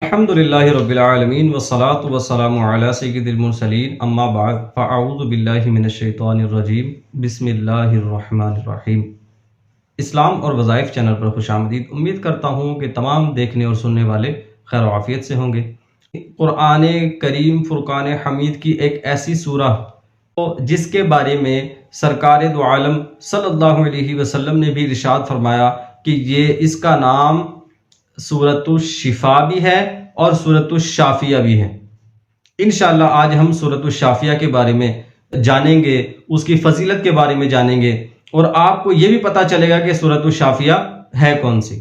الحمدللہ رب العالمین والصلاة والسلام علی سید المرسلین اما بعد فاعوذ باللہ من الشیطان الرجیم بسم اللہ الرحمن الرحیم۔ اسلام اور وظائف چینل پر خوش آمدید۔ امید کرتا ہوں کہ تمام دیکھنے اور سننے والے خیر و عافیت سے ہوں گے۔ قرآن کریم فرقان حمید کی ایک ایسی سورہ جس کے بارے میں سرکار دو عالم صلی اللہ علیہ وسلم نے بھی ارشاد فرمایا کہ اس کا نام سورۃ الشفا بھی ہے اور سورۃ الشافیہ بھی ہے۔ انشاءاللہ آج ہم سورۃ الشافیہ کے بارے میں جانیں گے، اس کی فضیلت کے بارے میں جانیں گے، اور آپ کو یہ بھی پتہ چلے گا کہ سورۃ الشافیہ ہے کون سی۔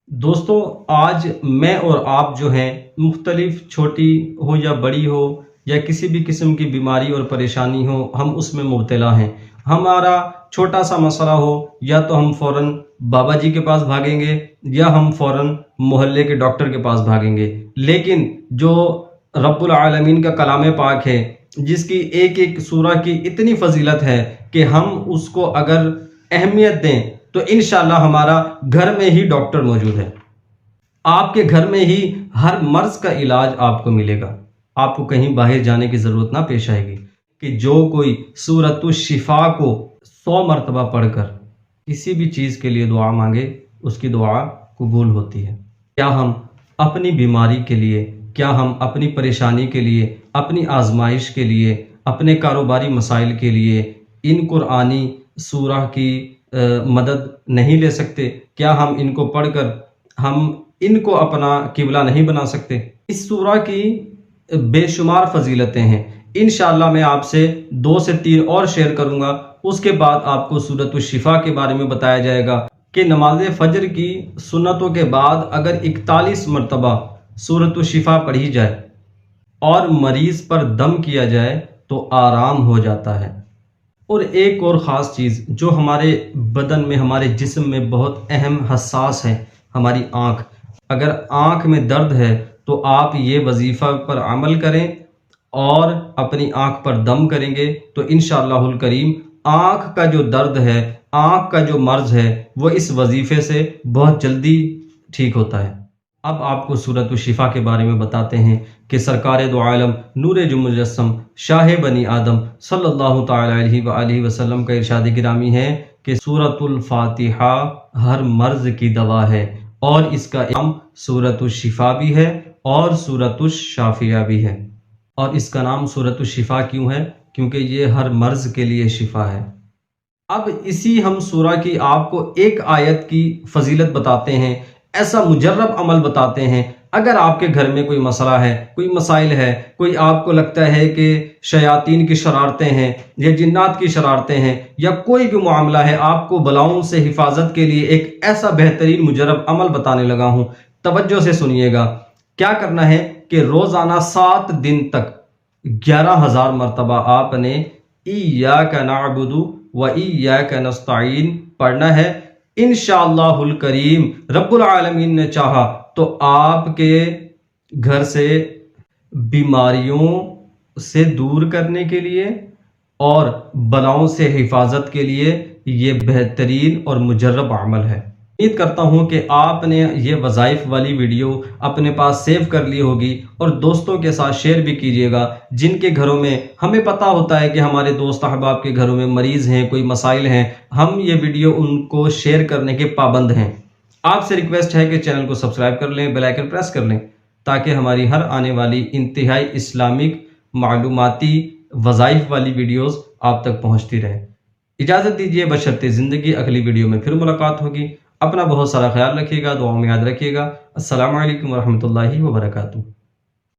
دوستو، آج میں اور آپ جو ہیں مختلف چھوٹی ہو یا بڑی ہو یا کسی بھی قسم کی بیماری اور پریشانی ہو، ہم اس میں مبتلا ہیں۔ ہمارا چھوٹا سا مسئلہ ہو یا تو ہم فوراً بابا جی کے پاس بھاگیں گے یا ہم فوراً محلے کے ڈاکٹر کے پاس بھاگیں گے، لیکن جو رب العالمین کا کلام پاک ہے جس کی ایک ایک سورہ کی اتنی فضیلت ہے کہ ہم اس کو اگر اہمیت دیں تو انشاءاللہ ہمارا گھر میں ہی ڈاکٹر موجود ہے۔ آپ کے گھر میں ہی ہر مرض کا علاج آپ کو ملے گا، آپ کو کہیں باہر جانے کی ضرورت نہ پیش آئے گی۔ کہ جو کوئی سورۃ الشفا کو 100 مرتبہ پڑھ کر کسی بھی چیز کے لیے دعا مانگے، اس کی دعا قبول ہوتی ہے۔ کیا ہم اپنی بیماری کے لیے، کیا ہم اپنی پریشانی کے لیے، اپنی آزمائش کے لیے، اپنے کاروباری مسائل کے لیے ان قرآنی سورہ کی مدد نہیں لے سکتے؟ کیا ہم ان کو پڑھ کر ہم ان کو اپنا قبلہ نہیں بنا سکتے؟ اس سورہ کی بے شمار فضیلتیں ہیں۔ انشاءاللہ میں آپ سے 2 سے 3 اور شیئر کروں گا، اس کے بعد آپ کو سورۃ الشفا کے بارے میں بتایا جائے گا کہ نماز فجر کی سنتوں کے بعد اگر 41 مرتبہ سورۃ الشفا پڑھی جائے اور مریض پر دم کیا جائے تو آرام ہو جاتا ہے۔ اور ایک اور خاص چیز جو ہمارے بدن میں، ہمارے جسم میں بہت اہم حساس ہے، ہماری آنکھ۔ اگر آنکھ میں درد ہے تو آپ یہ وظیفہ پر عمل کریں اور اپنی آنکھ پر دم کریں گے تو انشاءاللہ الکریم آنکھ کا جو درد ہے، آنکھ کا جو مرض ہے، وہ اس وظیفے سے بہت جلدی ٹھیک ہوتا ہے۔ اب آپ کو سورۃ الشفا کے بارے میں بتاتے ہیں کہ سرکار دو عالم نور جو مجسم شاہ بنی آدم صلی اللہ تعالی علیہ وآلہ وسلم کا ارشاد گرامی ہے کہ سورۃ الفاتحہ ہر مرض کی دوا ہے، اور اس کا نام سورۃ الشفا بھی ہے اور سورۃ الشافیہ بھی ہے۔ اور اس کا نام سورۃ الشفا کیوں ہے؟ کیونکہ یہ ہر مرض کے لیے شفا ہے۔ اب اسی ہم سورہ کی آپ کو ایک آیت کی فضیلت بتاتے ہیں، ایسا مجرب عمل بتاتے ہیں۔ اگر آپ کے گھر میں کوئی مسئلہ ہے، کوئی مسائل ہے، کوئی آپ کو لگتا ہے کہ شیاطین کی شرارتیں ہیں یا جنات کی شرارتیں ہیں یا کوئی بھی معاملہ ہے، آپ کو بلاؤں سے حفاظت کے لیے ایک ایسا بہترین مجرب عمل بتانے لگا ہوں، توجہ سے سنیے گا۔ کیا کرنا ہے کہ روزانہ 7 دن تک 11,000 مرتبہ آپ نے ایاک نعبد و ایاک نستعین پڑھنا ہے۔ انشاءاللہ الکریم رب العالمین نے چاہا تو آپ کے گھر سے بیماریوں سے دور کرنے کے لیے اور بلاؤں سے حفاظت کے لیے یہ بہترین اور مجرب عمل ہے۔ امید کرتا ہوں کہ آپ نے یہ وظائف والی ویڈیو اپنے پاس سیو کر لی ہوگی اور دوستوں کے ساتھ شیئر بھی کیجیے گا، جن کے گھروں میں ہمیں پتہ ہوتا ہے کہ ہمارے دوست احباب کے گھروں میں مریض ہیں، کوئی مسائل ہیں، ہم یہ ویڈیو ان کو شیئر کرنے کے پابند ہیں۔ آپ سے ریکویسٹ ہے کہ چینل کو سبسکرائب کر لیں، بیل آئیکن پریس کر لیں تاکہ ہماری ہر آنے والی انتہائی اسلامک معلوماتی وظائف والی ویڈیوز آپ تک پہنچتی رہیں۔ اجازت دیجیے، بشرطِ زندگی اگلی ویڈیو میں پھر ملاقات ہوگی۔ اپنا بہت سارا خیال رکھیے گا، دعاؤں میں یاد رکھیے گا۔ السلام علیکم ورحمۃ اللہ وبرکاتہ۔